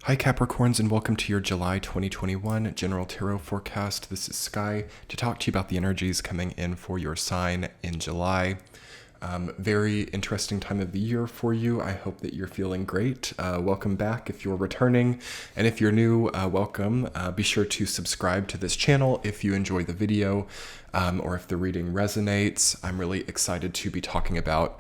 Hi Capricorns, and welcome to your July 2021 General Tarot Forecast. This is Sky to talk to you about the energies coming in for your sign in July. Very interesting time of the year for you. I hope that you're feeling great. Welcome back if you're returning, and if you're new, welcome. Be sure to subscribe to this channel if you enjoy the video or if the reading resonates. I'm really excited to be talking about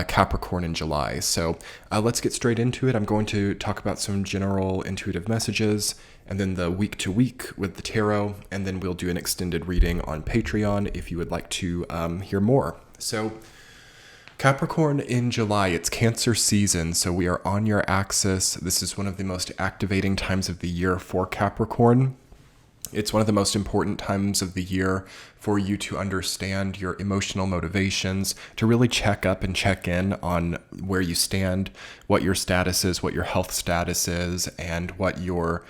Capricorn in July. So let's get straight into it. I'm going to talk about some general intuitive messages and then the week to week with the tarot, and then we'll do an extended reading on Patreon if you would like to hear more. So Capricorn in July, it's Cancer season, so we are on your axis. This is one of the most activating times of the year for Capricorn. It's one of the most important times of the year for you to understand your emotional motivations, to really check up and check in on where you stand, what your status is, what your health status is, and what your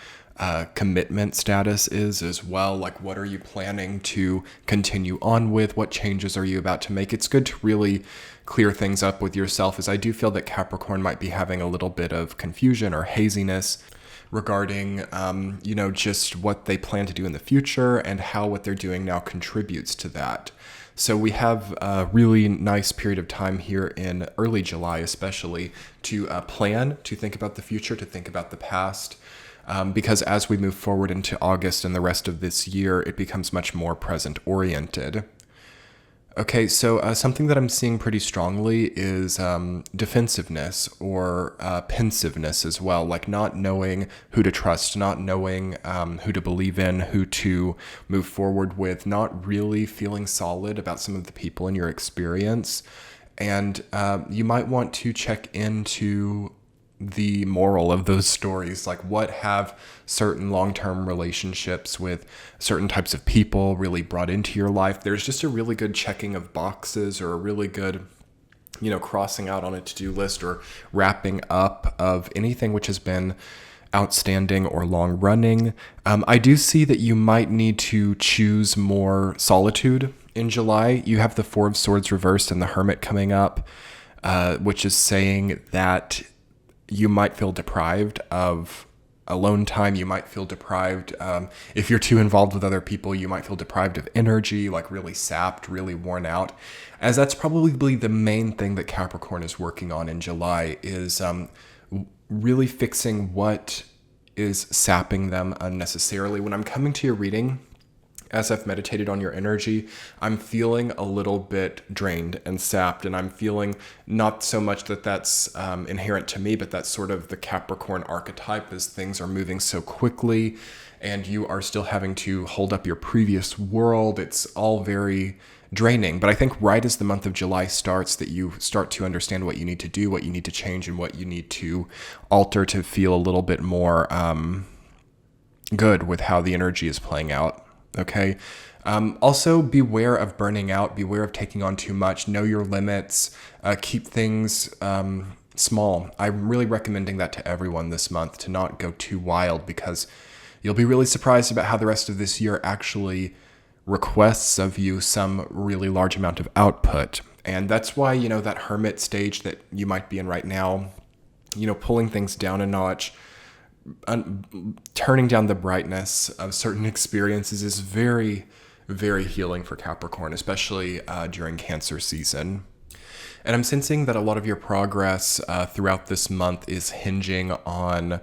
commitment status is as well. Like, what are you planning to continue on with? What changes are you about to make? It's good to really clear things up with yourself, as I do feel that Capricorn might be having a little bit of confusion or haziness regarding, just what they plan to do in the future and how what they're doing now contributes to that. So we have a really nice period of time here in early July, especially to plan, to think about the future, to think about the past. Because as we move forward into August and the rest of this year, it becomes much more present-oriented. Okay, so something that I'm seeing pretty strongly is defensiveness or pensiveness as well, like not knowing who to trust, not knowing who to believe in, who to move forward with, not really feeling solid about some of the people in your experience. And you might want to check into the moral of those stories, like what have certain long-term relationships with certain types of people really brought into your life. There's just a really good checking of boxes, or a really good, crossing out on a to-do list or wrapping up of anything which has been outstanding or long running. I do see that you might need to choose more solitude in July. You have the Four of Swords reversed and the Hermit coming up, which is saying that you might feel deprived of alone time. You might feel deprived, if you're too involved with other people, you might feel deprived of energy, like really sapped, really worn out. As that's probably the main thing that Capricorn is working on in July, is really fixing what is sapping them unnecessarily. When I'm coming to your reading, as I've meditated on your energy, I'm feeling a little bit drained and sapped, and I'm feeling not so much that that's inherent to me, but that's sort of the Capricorn archetype, as things are moving so quickly and you are still having to hold up your previous world. It's all very draining. But I think right as the month of July starts, that you start to understand what you need to do, what you need to change, and what you need to alter to feel a little bit more good with how the energy is playing out. Okay. Also, beware of burning out. Beware of taking on too much. Know your limits. Keep things small. I'm really recommending that to everyone this month, to not go too wild, because you'll be really surprised about how the rest of this year actually requests of you some really large amount of output. And that's why, that Hermit stage that you might be in right now, pulling things down a notch, turning down the brightness of certain experiences is very, very healing for Capricorn, especially during Cancer season. And I'm sensing that a lot of your progress throughout this month is hinging on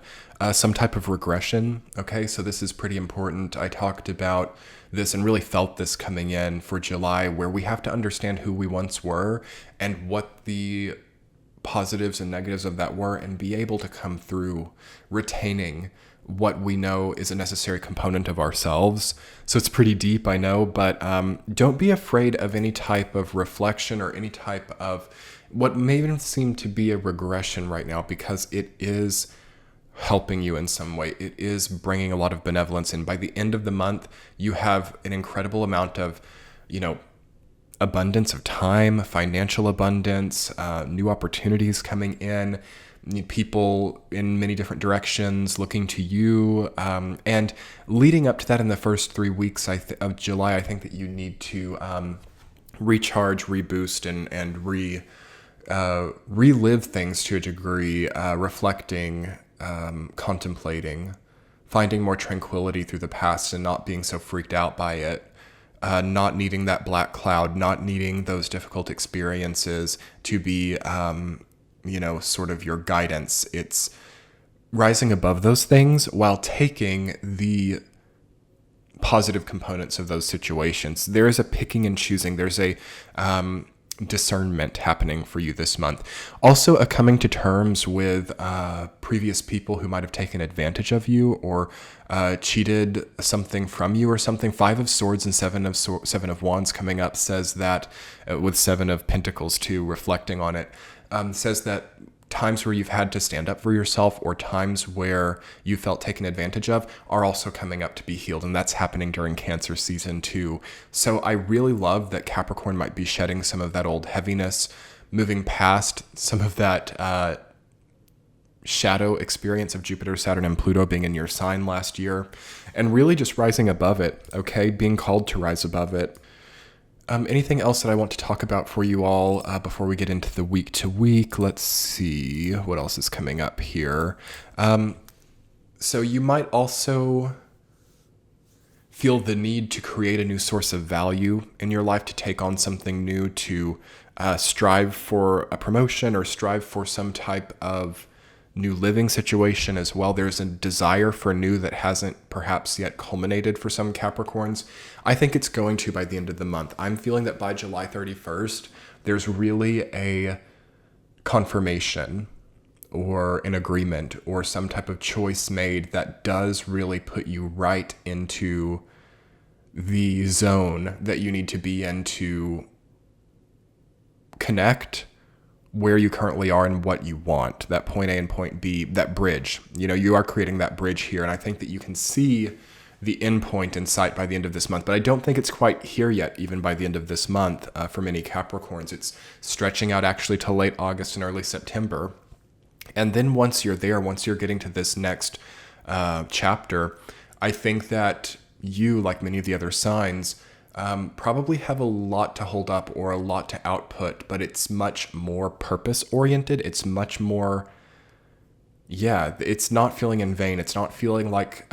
some type of regression. Okay, so this is pretty important. I talked about this and really felt this coming in for July, where we have to understand who we once were and what the positives and negatives of that were, and be able to come through retaining what we know is a necessary component of ourselves. So it's pretty deep, I know, but don't be afraid of any type of reflection or any type of what may even seem to be a regression right now, because it is helping you in some way. It is bringing a lot of benevolence in. By the end of the month, you have an incredible amount of, abundance of time, financial abundance, new opportunities coming in, people in many different directions looking to you. And leading up to that, in the first 3 weeks of July, I think that you need to recharge, reboost, and relive things to a degree, reflecting contemplating, finding more tranquility through the past and not being so freaked out by it, not needing that black cloud, not needing those difficult experiences to be, sort of your guidance. It's rising above those things while taking the positive components of those situations. There is a picking and choosing. There's a discernment happening for you this month. Also, a coming to terms with previous people who might have taken advantage of you or cheated something from you or something. 5 of Swords and 7 of Wands coming up says that, with 7 of Pentacles too, reflecting on it, says that times where you've had to stand up for yourself or times where you felt taken advantage of are also coming up to be healed. And that's happening during Cancer season too. So I really love that Capricorn might be shedding some of that old heaviness, moving past some of that shadow experience of Jupiter, Saturn, and Pluto being in your sign last year, and really just rising above it, okay? Being called to rise above it. Anything else that I want to talk about for you all before we get into the week to week? Let's see what else is coming up here. So you might also feel the need to create a new source of value in your life, to take on something new, to strive for a promotion or strive for some type of new living situation as well. There's a desire for new that hasn't perhaps yet culminated for some Capricorns. I think it's going to by the end of the month. I'm feeling that by July 31st, there's really a confirmation or an agreement or some type of choice made that does really put you right into the zone that you need to be in to connect where you currently are and what you want, that point A and point B, that bridge. You are creating that bridge here, and I think that you can see the end point in sight by the end of this month, but I don't think it's quite here yet, even by the end of this month. For many Capricorns, it's stretching out actually to late August and early September. And then once you're there, once you're getting to this next chapter, I think that you, like many of the other signs, probably have a lot to hold up or a lot to output, but it's much more purpose oriented. It's much more, it's not feeling in vain. It's not feeling like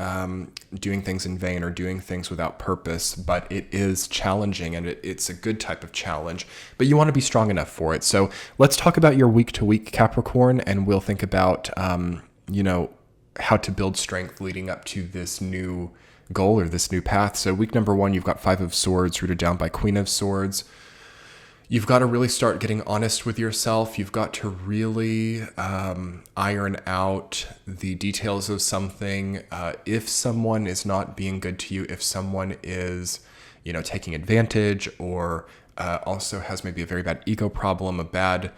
doing things in vain or doing things without purpose, but it is challenging, and it's a good type of challenge, but you want to be strong enough for it. So let's talk about your week to week, Capricorn, and we'll think about, how to build strength leading up to this new goal or this new path. So week number 1, you've got 5 of Swords rooted down by Queen of Swords. You've got to really start getting honest with yourself. You've got to really iron out the details of something. If someone is not being good to you, if someone is, taking advantage or also has maybe a very bad ego problem, a bad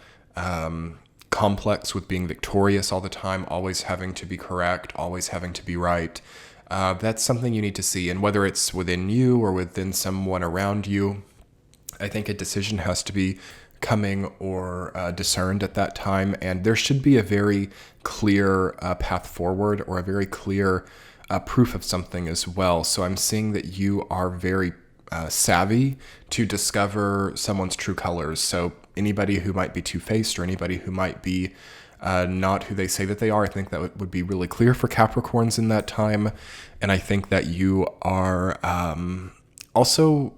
complex with being victorious all the time, always having to be correct, always having to be right. That's something you need to see. And whether it's within you or within someone around you, I think a decision has to be coming or discerned at that time. And there should be a very clear path forward or a very clear proof of something as well. So I'm seeing that you are very savvy to discover someone's true colors. So anybody who might be two-faced or anybody who might be not who they say that they are, I think that would be really clear for Capricorns in that time. And I think that you are also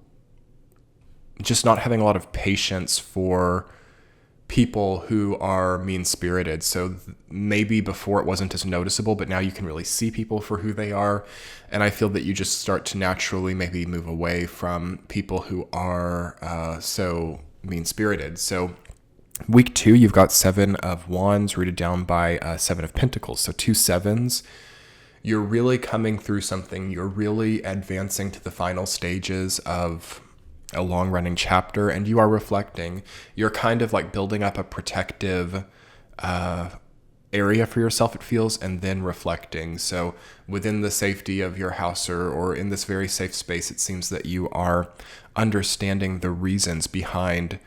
just not having a lot of patience for people who are mean-spirited. So maybe before it wasn't as noticeable, but now you can really see people for who they are. And I feel that you just start to naturally maybe move away from people who are so mean-spirited. So week 2, you've got 7 of Wands rooted down by 7 of Pentacles. So 2 sevens. You're really coming through something. You're really advancing to the final stages of a long-running chapter, and you are reflecting. You're kind of like building up a protective area for yourself, it feels, and then reflecting. So within the safety of your house or in this very safe space, it seems that you are understanding the reasons behind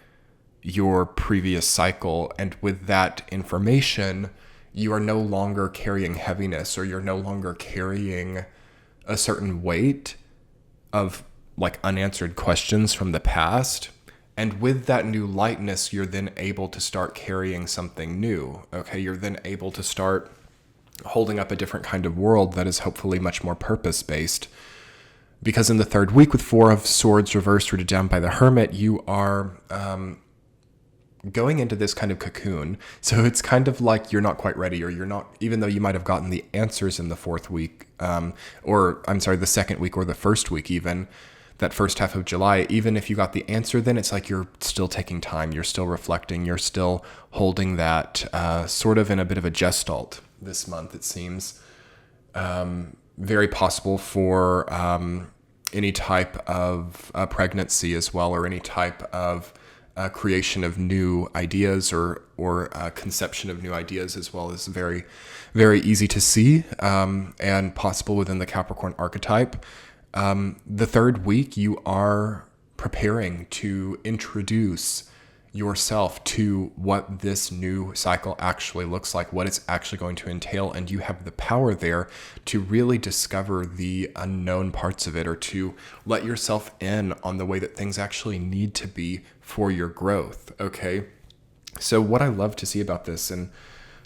your previous cycle. And with that information, you are no longer carrying heaviness, or you're no longer carrying a certain weight of like unanswered questions from the past. And with that new lightness, you're then able to start carrying something new. Okay, you're then able to start holding up a different kind of world that is hopefully much more purpose-based. Because in the third week with Four of Swords reversed, rooted down by the Hermit, you are going into this kind of cocoon. So it's kind of like you're not quite ready, or you're not, even though you might have gotten the answers in the fourth week, the second week or the first week even, that first half of July, even if you got the answer, then it's like you're still taking time, you're still reflecting, you're still holding that sort of in a bit of a gestalt this month, it seems. Very possible for any type of pregnancy as well, or any type of creation of new ideas or conception of new ideas as well, is very, very easy to see and possible within the Capricorn archetype. The third week, you are preparing to introduce yourself to what this new cycle actually looks like, what it's actually going to entail, and you have the power there to really discover the unknown parts of it, or to let yourself in on the way that things actually need to be for your growth, okay? So what I love to see about this, and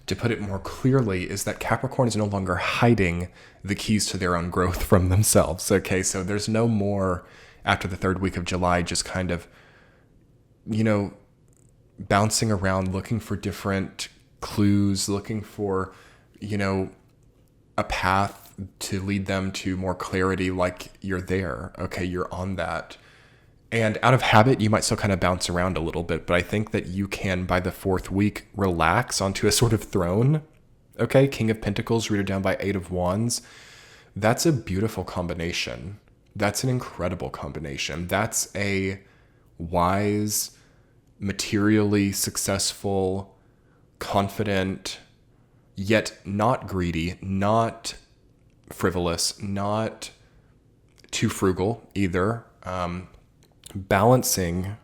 to put it more clearly, is that Capricorn is no longer hiding the keys to their own growth from themselves, okay? So there's no more, after the third week of July, just kind of, bouncing around looking for different clues, looking for, a path to lead them to more clarity. Like, you're there, okay? You're on that. And out of habit, you might still kind of bounce around a little bit, but I think that you can, by the fourth week, relax onto a sort of throne, okay? King of Pentacles rooted down by Eight of Wands. That's a beautiful combination. That's an incredible combination. That's a wise, materially successful, confident, yet not greedy, not frivolous, not too frugal either, balancing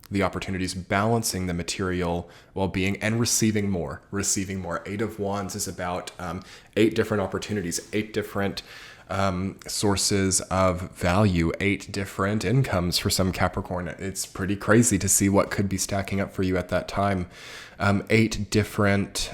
the opportunities, balancing the material well-being, and receiving more. Eight of Wands is about 8 different opportunities, 8 different sources of value, 8 different incomes for some Capricorn. It's pretty crazy to see what could be stacking up for you at that time. 8 different,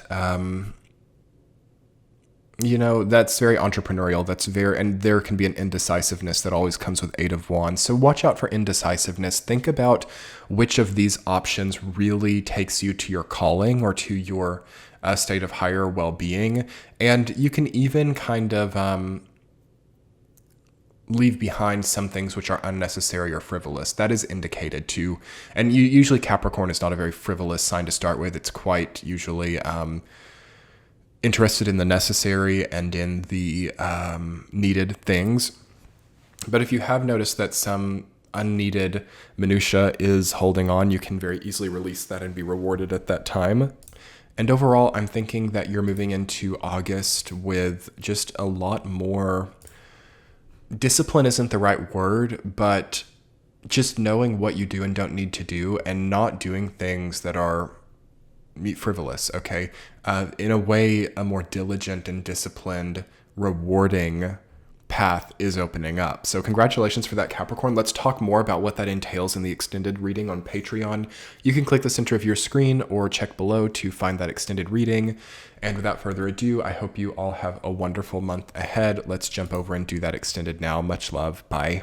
that's very entrepreneurial. And there can be an indecisiveness that always comes with Eight of Wands. So watch out for indecisiveness. Think about which of these options really takes you to your calling or to your state of higher well-being. And you can even kind of leave behind some things which are unnecessary or frivolous. That is indicated too. And usually Capricorn is not a very frivolous sign to start with. It's quite usually interested in the necessary and in the needed things. But if you have noticed that some unneeded minutia is holding on, you can very easily release that and be rewarded at that time. And overall, I'm thinking that you're moving into August with just a lot more discipline. Isn't the right word, but just knowing what you do and don't need to do, and not doing things that are frivolous, okay? In a way, a more diligent and disciplined, rewarding path is opening up. So congratulations for that, Capricorn. Let's talk more about what that entails in the extended reading on Patreon. You can click the center of your screen or check below to find that extended reading. And without further ado, I hope you all have a wonderful month ahead. Let's jump over and do that extended now. Much love. Bye.